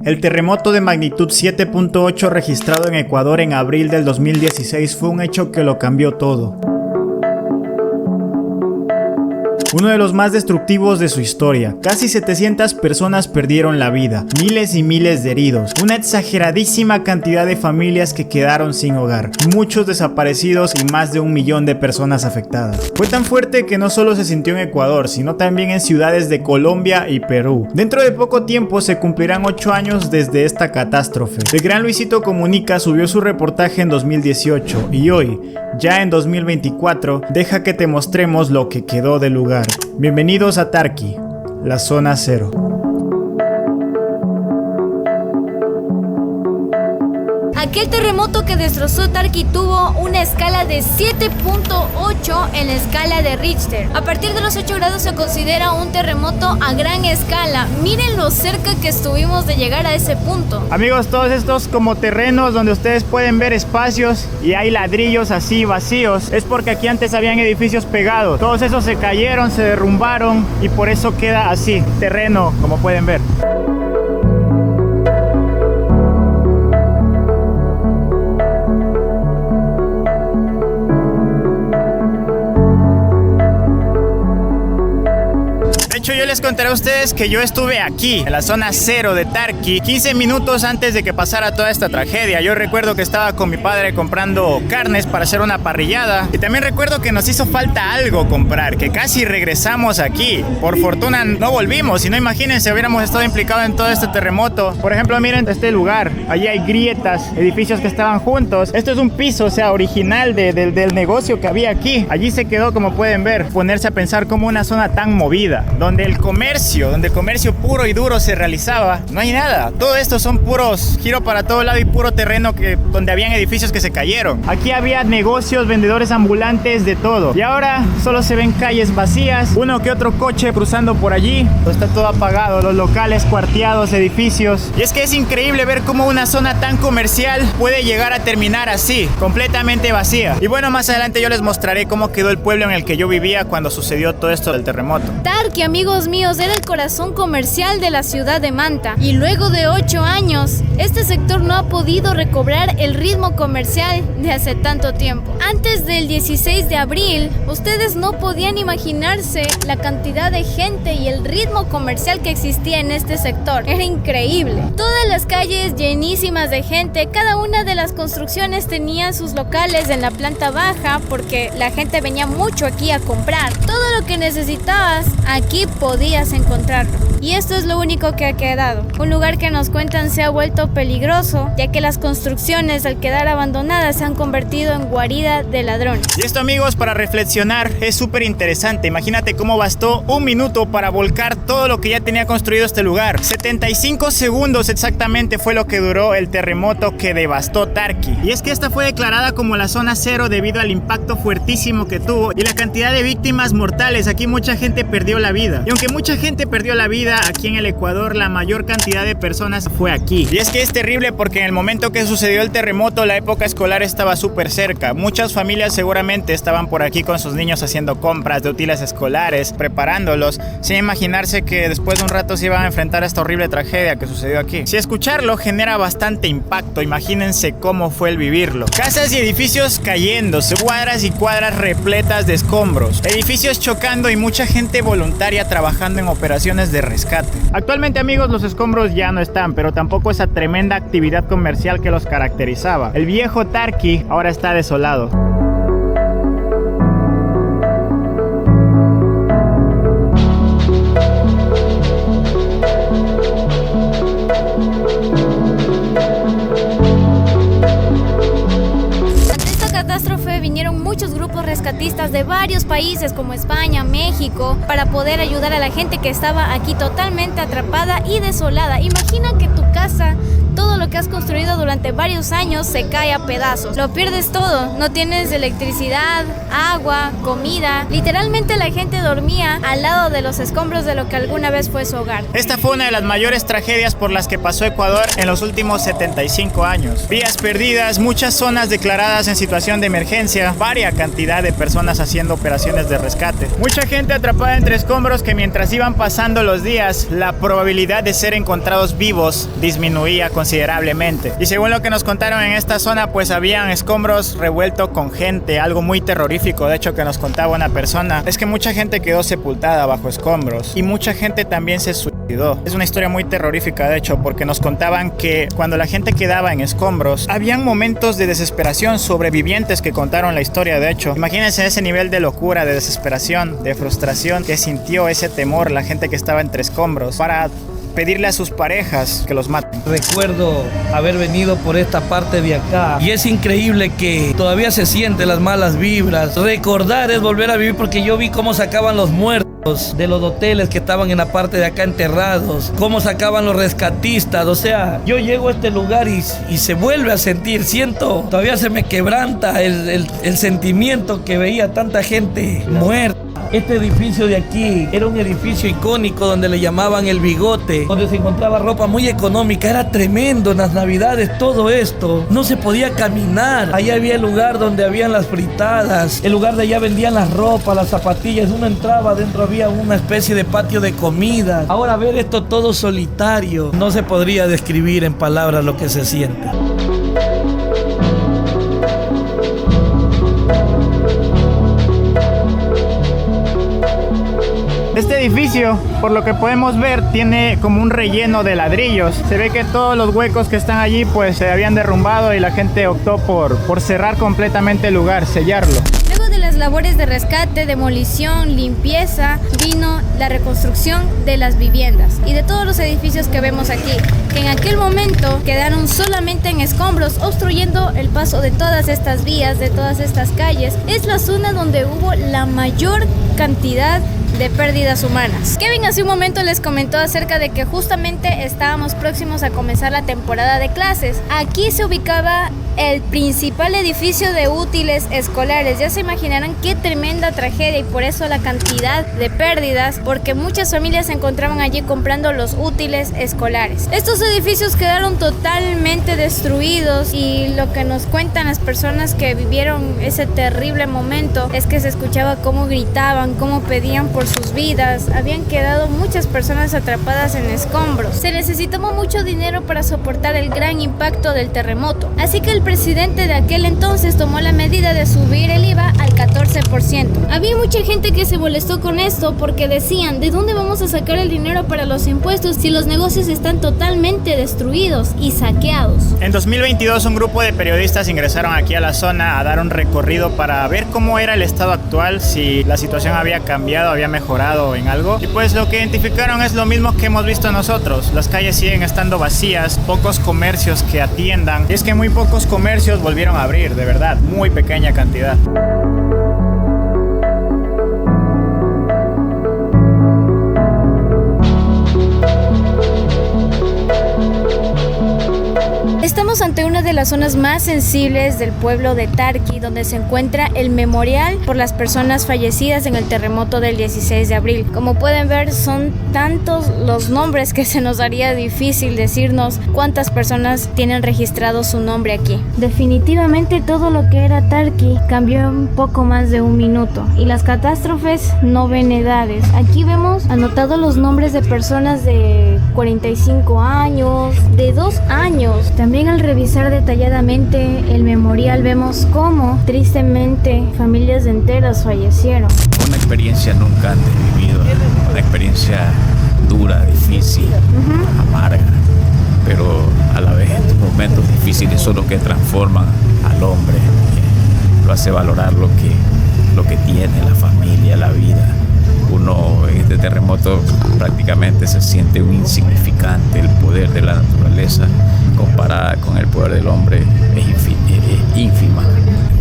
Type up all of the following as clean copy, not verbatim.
El terremoto de magnitud 7.8 registrado en Ecuador en abril del 2016 fue un hecho que lo cambió todo. Uno de los más destructivos de su historia. Casi 700 personas perdieron la vida, miles y miles de heridos, una exageradísima cantidad de familias que quedaron sin hogar, muchos desaparecidos y más de 1 millón de personas afectadas. Fue tan fuerte que no solo se sintió en Ecuador, sino también en ciudades de Colombia y Perú. Dentro de poco tiempo se cumplirán 8 años desde esta catástrofe. El gran Luisito Comunica subió su reportaje en 2018 y hoy, ya en 2024, deja que te mostremos lo que quedó del lugar. Bienvenidos a Tarqui, la zona cero. Aquel terremoto que destrozó Tarqui tuvo una escala de 7.8 en la escala de Richter. A partir de los 8 grados se considera un terremoto a gran escala. Miren lo cerca que estuvimos de llegar a ese punto. Amigos, todos estos como terrenos donde ustedes pueden ver espacios y hay ladrillos así vacíos, es porque aquí antes habían edificios pegados. Todos esos se cayeron, se derrumbaron y por eso queda así, terreno, como pueden ver. Yo les contaré a ustedes que yo estuve aquí, en la zona cero de Tarqui, 15 minutos antes de que pasara toda esta tragedia. Yo recuerdo que estaba con mi padre comprando carnes para hacer una parrillada. Y también recuerdo que nos hizo falta algo comprar, que casi regresamos aquí. Por fortuna no volvimos, si no imagínense, hubiéramos estado implicados en todo este terremoto. Por ejemplo, miren este lugar, allí hay grietas, edificios que estaban juntos. Esto es un piso, o sea, original del negocio que había aquí. Allí se quedó, como pueden ver, ponerse a pensar como una zona tan movida, donde el comercio puro y duro se realizaba, no hay nada. Todo esto son puros giro para todo lado y puro terreno donde habían edificios que se cayeron. Aquí había negocios, vendedores ambulantes, de todo. Y ahora solo se ven calles vacías, uno que otro coche cruzando por allí. Está todo apagado, los locales cuarteados, edificios. Y es que es increíble ver cómo una zona tan comercial puede llegar a terminar así, completamente vacía. Y bueno, más adelante yo les mostraré cómo quedó el pueblo en el que yo vivía cuando sucedió todo esto del terremoto. Tarqui, amigos míos, era el corazón comercial de la ciudad de Manta y luego de 8 años este sector no ha podido recobrar el ritmo comercial de hace tanto tiempo. Antes del 16 de abril ustedes no podían imaginarse la cantidad de gente y el ritmo comercial que existía en este sector. Era increíble, todas las calles llenísimas de gente, cada una de las construcciones tenían sus locales en la planta baja porque la gente venía mucho aquí a comprar. Todo lo que necesitabas aquí podías encontrarlo. Y esto es lo único que ha quedado. Un lugar que nos cuentan se ha vuelto peligroso, ya que las construcciones al quedar abandonadas se han convertido en guarida de ladrones. Y esto, amigos, para reflexionar es súper interesante. Imagínate cómo bastó 1 minuto para volcar todo lo que ya tenía construido este lugar. 75 segundos exactamente fue lo que duró el terremoto que devastó Tarqui. Y es que esta fue declarada como la zona cero debido al impacto fuertísimo que tuvo y la cantidad de víctimas mortales. Aquí mucha gente perdió la vida. Y aunque mucha gente perdió la vida aquí en el Ecuador, la mayor cantidad de personas fue aquí. Y es que es terrible porque en el momento que sucedió el terremoto, la época escolar estaba súper cerca. Muchas familias seguramente estaban por aquí con sus niños haciendo compras de útiles escolares, preparándolos, sin imaginarse que después de un rato se iban a enfrentar a esta horrible tragedia que sucedió aquí. Si escucharlo genera bastante impacto, imagínense cómo fue el vivirlo. Casas y edificios cayéndose, cuadras y cuadras repletas de escombros, edificios chocando y mucha gente voluntaria trabajando en operaciones de rescate. Actualmente, amigos, los escombros ya no están, pero tampoco esa tremenda actividad comercial que los caracterizaba. El viejo Tarqui ahora está desolado. Vinieron muchos grupos rescatistas de varios países como España, México, para poder ayudar a la gente que estaba aquí totalmente atrapada y desolada. Imagina que tu casa, todo lo que has construido durante varios años se cae a pedazos. Lo pierdes todo, no tienes electricidad, agua, comida. Literalmente la gente dormía al lado de los escombros de lo que alguna vez fue su hogar. Esta fue una de las mayores tragedias por las que pasó Ecuador en los últimos 75 años. Vías perdidas, muchas zonas declaradas en situación de emergencia, varia cantidad de personas haciendo operaciones de rescate. Mucha gente atrapada entre escombros que mientras iban pasando los días, la probabilidad de ser encontrados vivos disminuía considerablemente. Y según lo que nos contaron en esta zona, pues habían escombros revueltos con gente, algo muy terrorífico, de hecho, que nos contaba una persona, es que mucha gente quedó sepultada bajo escombros y mucha gente también se suicidó. Es una historia muy terrorífica, de hecho, porque nos contaban que cuando la gente quedaba en escombros, habían momentos de desesperación, sobrevivientes que contaron la historia, de hecho. Imagínense ese nivel de locura, de desesperación, de frustración que sintió, ese temor la gente que estaba entre escombros para pedirle a sus parejas que los maten. Recuerdo haber venido por esta parte de acá y es increíble que todavía se sienten las malas vibras. Recordar es volver a vivir, porque yo vi cómo sacaban los muertos de los hoteles que estaban en la parte de acá enterrados, cómo sacaban los rescatistas. O sea, yo llego a este lugar y se vuelve a sentir, siento, todavía se me quebranta el sentimiento que veía tanta gente muerta. Este edificio de aquí era un edificio icónico donde le llamaban El Bigote, donde se encontraba ropa muy económica. Era tremendo en las navidades todo esto. No se podía caminar. Allá había el lugar donde habían las fritadas. El lugar de allá vendían las ropas, las zapatillas. Uno entraba, adentro había una especie de patio de comida. Ahora ver esto todo solitario, no se podría describir en palabras lo que se siente. Este edificio, por lo que podemos ver, tiene como un relleno de ladrillos. Se ve que todos los huecos que están allí pues se habían derrumbado y la gente optó por cerrar completamente el lugar, sellarlo. Luego de las labores de rescate, demolición, limpieza, vino la reconstrucción de las viviendas y de todos los edificios que vemos aquí, que en aquel momento quedaron solamente en escombros, obstruyendo el paso de todas estas vías, de todas estas calles. Es la zona donde hubo la mayor cantidad de pérdidas humanas. Kevin hace un momento les comentó acerca de que justamente estábamos próximos a comenzar la temporada de clases. Aquí se ubicaba el principal edificio de útiles escolares. Ya se imaginarán qué tremenda tragedia y por eso la cantidad de pérdidas, porque muchas familias se encontraban allí comprando los útiles escolares. Estos edificios quedaron totalmente destruidos y lo que nos cuentan las personas que vivieron ese terrible momento es que se escuchaba cómo gritaban, cómo pedían por sus vidas. Habían quedado muchas personas atrapadas en escombros. Se necesitaba mucho dinero para soportar el gran impacto del terremoto, así que el presidente de aquel entonces tomó la medida de subir el IVA al 14%. Había mucha gente que se molestó con esto porque decían, ¿de dónde vamos a sacar el dinero para los impuestos si los negocios están totalmente destruidos y saqueados? En 2022 un grupo de periodistas ingresaron aquí a la zona a dar un recorrido para ver cómo era el estado actual, si la situación había cambiado, había mejorado en algo, y pues lo que identificaron es lo mismo que hemos visto nosotros. Las calles siguen estando vacías, pocos comercios que atiendan, y es que muy pocos comercios volvieron a abrir, de verdad, muy pequeña cantidad. Estamos ante una de las zonas más sensibles del pueblo de Tarqui, donde se encuentra el memorial por las personas fallecidas en el terremoto del 16 de abril. Como pueden ver, son tantos los nombres que se nos haría difícil decirnos cuántas personas tienen registrado su nombre aquí. Definitivamente todo lo que era Tarqui cambió en poco más de un minuto y las catástrofes no ven edades. Aquí vemos anotados los nombres de personas de 45 años, de 2 años. También al revisar detalladamente el memorial vemos cómo tristemente familias enteras fallecieron. Una experiencia nunca antes vivida, una experiencia dura, difícil, amarga, pero a la vez estos momentos difíciles son los que transforman al hombre, lo hace valorar lo que tiene, la familia, la vida. Uno en este terremoto prácticamente se siente un insignificante. El poder de la naturaleza comparada con el poder del hombre es ínfima.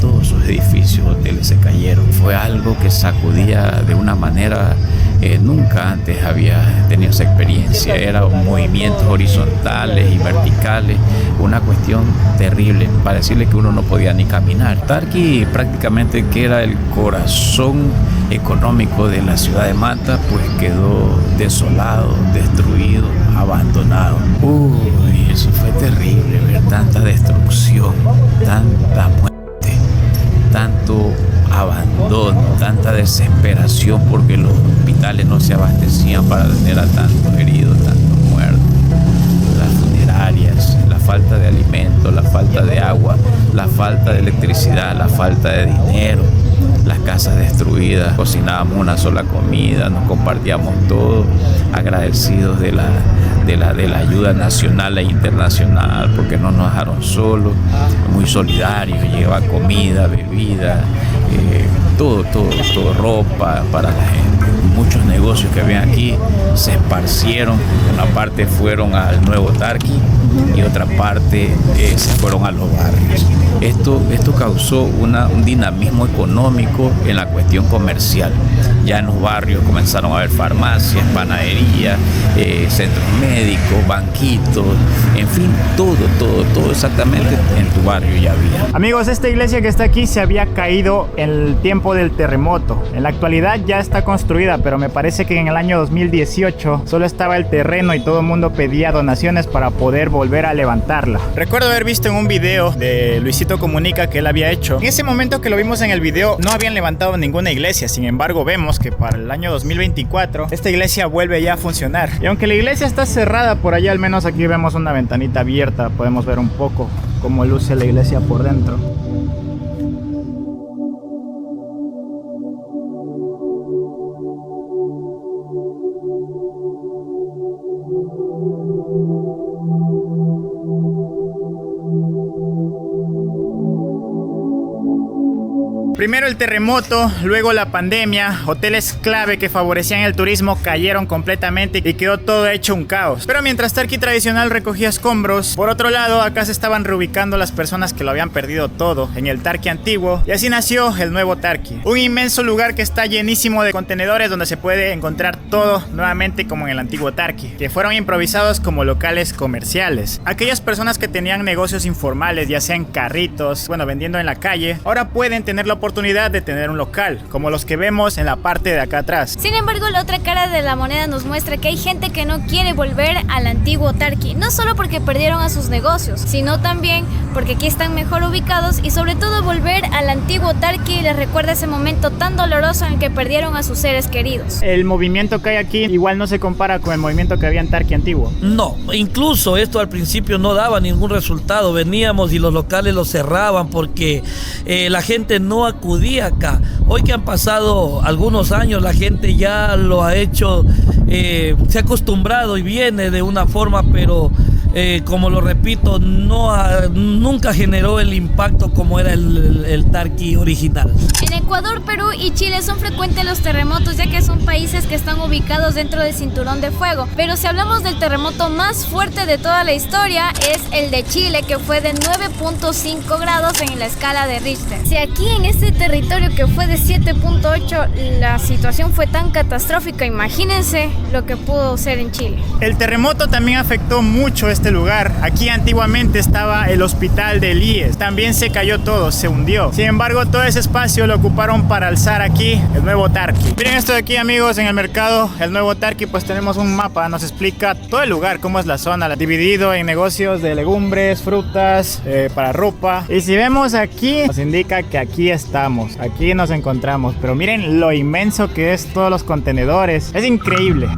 Todos sus edificios, hoteles se cayeron. Fue algo que sacudía de una manera nunca antes había tenido esa experiencia. Eran movimientos horizontales y verticales, una cuestión terrible, para decirle que uno no podía ni caminar. Tarqui prácticamente, que era el corazón económico de la ciudad de Manta, pues quedó desolado, destruido, abandonado. Uy, eso fue terrible, ver tanta destrucción, tanta muerte, tanto abandono, tanta desesperación, porque los hospitales no se abastecían para atender a tantos heridos, tantos muertos. Las funerarias, la falta de alimentos, la falta de agua, la falta de electricidad, la falta de dinero, las casas destruidas. Cocinábamos una sola comida, nos compartíamos todo, agradecidos de la ayuda nacional e internacional, porque no nos dejaron solos, muy solidarios, lleva comida, bebida, todo, ropa para la gente. Muchos negocios que habían aquí se esparcieron, una parte fueron al Nuevo Tarqui y otra parte se fueron a los barrios. Esto causó un dinamismo económico en la cuestión comercial. Ya en los barrios comenzaron a haber farmacias, panaderías, centros médicos, banquitos, en fin, todo exactamente en tu barrio ya había. Amigos, esta iglesia que está aquí se había caído en el tiempo del terremoto. En la actualidad ya está construida, pero me parece que en el año 2018 solo estaba el terreno y todo el mundo pedía donaciones para poder volver a levantarla. Recuerdo haber visto en un video de Luisito Comunica que él había hecho. En ese momento que lo vimos en el video no habían levantado ninguna iglesia. Sin embargo, vemos que para el año 2024 esta iglesia vuelve ya a funcionar. Y aunque la iglesia está cerrada por allá, al menos aquí vemos una ventanita abierta. Podemos ver un poco cómo luce la iglesia por dentro. Primero el terremoto, luego la pandemia, hoteles clave que favorecían el turismo cayeron completamente y quedó todo hecho un caos. Pero mientras Tarqui tradicional recogía escombros, por otro lado acá se estaban reubicando las personas que lo habían perdido todo en el Tarqui antiguo, y así nació el nuevo Tarqui. Un inmenso lugar que está llenísimo de contenedores donde se puede encontrar todo nuevamente como en el antiguo Tarqui, que fueron improvisados como locales comerciales. Aquellas personas que tenían negocios informales, ya sean carritos, vendiendo en la calle, ahora pueden tener la oportunidad de tener un local, como los que vemos en la parte de acá atrás. Sin embargo, la otra cara de la moneda nos muestra que hay gente que no quiere volver al antiguo Tarqui, no solo porque perdieron a sus negocios, sino también porque aquí están mejor ubicados, y sobre todo volver al antiguo Tarqui les recuerda ese momento tan doloroso en el que perdieron a sus seres queridos. El movimiento que hay aquí igual no se compara con el movimiento que había en Tarqui antiguo. No, incluso esto al principio no daba ningún resultado. Veníamos y los locales los cerraban porque la gente no acudía acá. Hoy que han pasado algunos años, la gente ya lo ha hecho, se ha acostumbrado y viene de una forma, pero como lo repito, nunca generó el impacto como era el Tarqui original. En Ecuador, Perú y Chile son frecuentes los terremotos, ya que son países que están ubicados dentro del cinturón de fuego. Pero si hablamos del terremoto más fuerte de toda la historia, es el de Chile, que fue de 9.5 grados en la escala de Richter. Si aquí en este territorio que fue de 7.8 la situación fue tan catastrófica, imagínense lo que pudo ser en Chile. El terremoto también afectó mucho este lugar. Aquí antiguamente estaba el hospital de Elías, también se cayó todo, se hundió. Sin embargo, todo ese espacio lo ocuparon para alzar aquí el nuevo Tarqui. Miren esto de aquí, amigos, en el mercado el nuevo Tarqui, pues tenemos un mapa, nos explica todo el lugar, cómo es la zona, dividido en negocios de legumbres, frutas, para ropa. Y si vemos aquí, nos indica que aquí estamos, aquí nos encontramos. Pero miren lo inmenso que es, todos los contenedores, es increíble.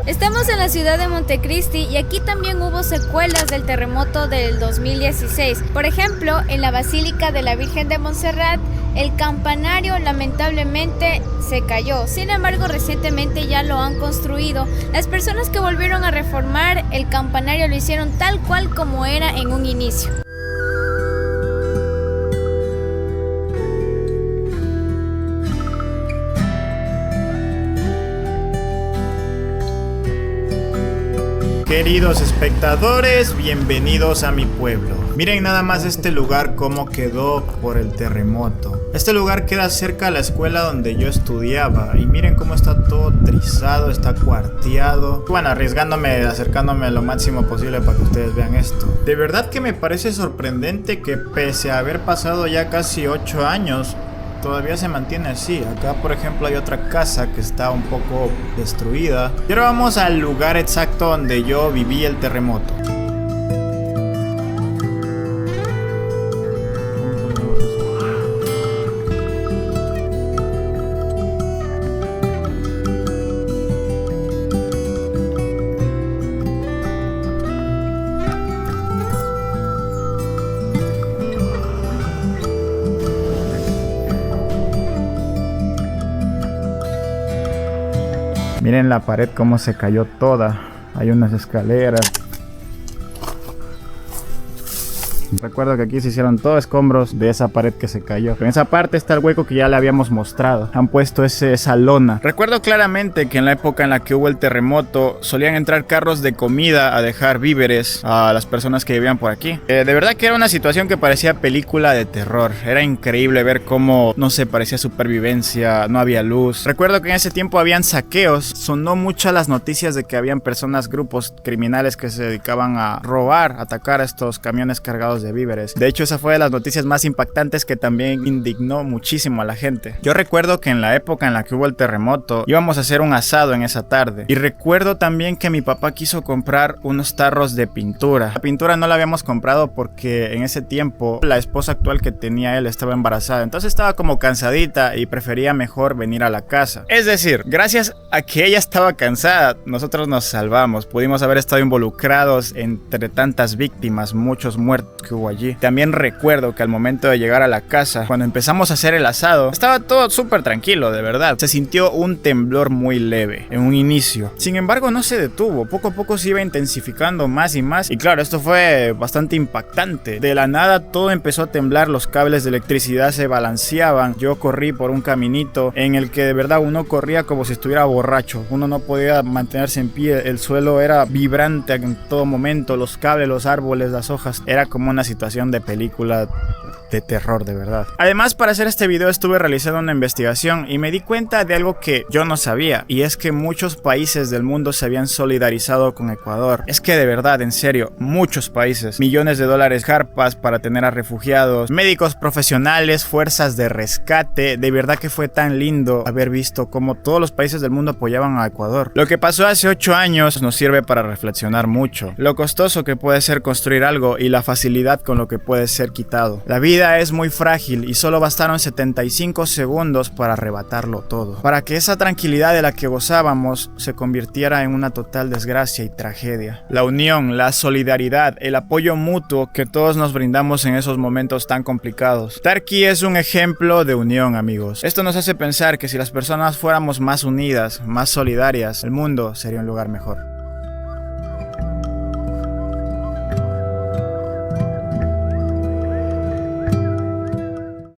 Estamos en la ciudad de Montecristi y aquí también hubo secuelas del terremoto del 2016. Por ejemplo, en la Basílica de la Virgen de Montserrat, el campanario lamentablemente se cayó. Sin embargo, recientemente ya lo han construido. Las personas que volvieron a reformar el campanario lo hicieron tal cual como era en un inicio. Queridos espectadores, bienvenidos a mi pueblo. Miren nada más este lugar cómo quedó por el terremoto. Este lugar queda cerca a la escuela donde yo estudiaba y miren cómo está todo trizado, está cuarteado. Bueno, acercándome lo máximo posible para que ustedes vean esto. De verdad que me parece sorprendente que pese a haber pasado ya casi 8 años, todavía se mantiene así. Acá por ejemplo hay otra casa que está un poco destruida. Y ahora vamos al lugar exacto donde yo viví el terremoto. Miren la pared cómo se cayó toda. Hay unas escaleras. Recuerdo que aquí se hicieron todos escombros de esa pared que se cayó. En esa parte está el hueco que ya le habíamos mostrado. Han puesto esa lona. Recuerdo claramente que en la época en la que hubo el terremoto solían entrar carros de comida a dejar víveres a las personas que vivían por aquí. De verdad que era una situación que parecía película de terror. Era increíble ver cómo, no sé, parecía supervivencia, no había luz. Recuerdo que en ese tiempo habían saqueos. Sonó mucho las noticias de que habían grupos criminales que se dedicaban a robar, atacar a estos camiones cargados de víveres. De hecho, esa fue de las noticias más impactantes que también indignó muchísimo a la gente. Yo recuerdo que en la época en la que hubo el terremoto íbamos a hacer un asado en esa tarde y recuerdo también que mi papá quiso comprar unos tarros de pintura. La pintura no la habíamos comprado porque en ese tiempo la esposa actual que tenía él estaba embarazada, entonces estaba como cansadita y prefería mejor venir a la casa. Es decir, gracias a que ella estaba cansada, nosotros nos salvamos. Pudimos haber estado involucrados entre tantas víctimas, muchos muertos que hubo allí. También recuerdo que al momento de llegar a la casa, cuando empezamos a hacer el asado, estaba todo súper tranquilo, de verdad. Se sintió un temblor muy leve en un inicio. Sin embargo, no se detuvo. Poco a poco se iba intensificando más y más. Y claro, esto fue bastante impactante. De la nada todo empezó a temblar, los cables de electricidad se balanceaban. Yo corrí por un caminito en el que de verdad uno corría como si estuviera borracho. Uno no podía mantenerse en pie. El suelo era vibrante en todo momento. Los cables, los árboles, las hojas. Era como una situación de película de terror, de verdad. Además, para hacer este video estuve realizando una investigación y me di cuenta de algo que yo no sabía, y es que muchos países del mundo se habían solidarizado con Ecuador. Es que de verdad, en serio, muchos países, millones de dólares, carpas para tener a refugiados, médicos profesionales, fuerzas de rescate. De verdad que fue tan lindo haber visto cómo todos los países del mundo apoyaban a Ecuador. Lo que pasó hace 8 años nos sirve para reflexionar mucho, lo costoso que puede ser construir algo y la facilidad con lo que puede ser quitado. La vida es muy frágil y solo bastaron 75 segundos para arrebatarlo todo, para que esa tranquilidad de la que gozábamos se convirtiera en una total desgracia y tragedia. La unión, la solidaridad, el apoyo mutuo que todos nos brindamos en esos momentos tan complicados. Tarqui es un ejemplo de unión, amigos. Esto nos hace pensar que si las personas fuéramos más unidas, más solidarias, el mundo sería un lugar mejor.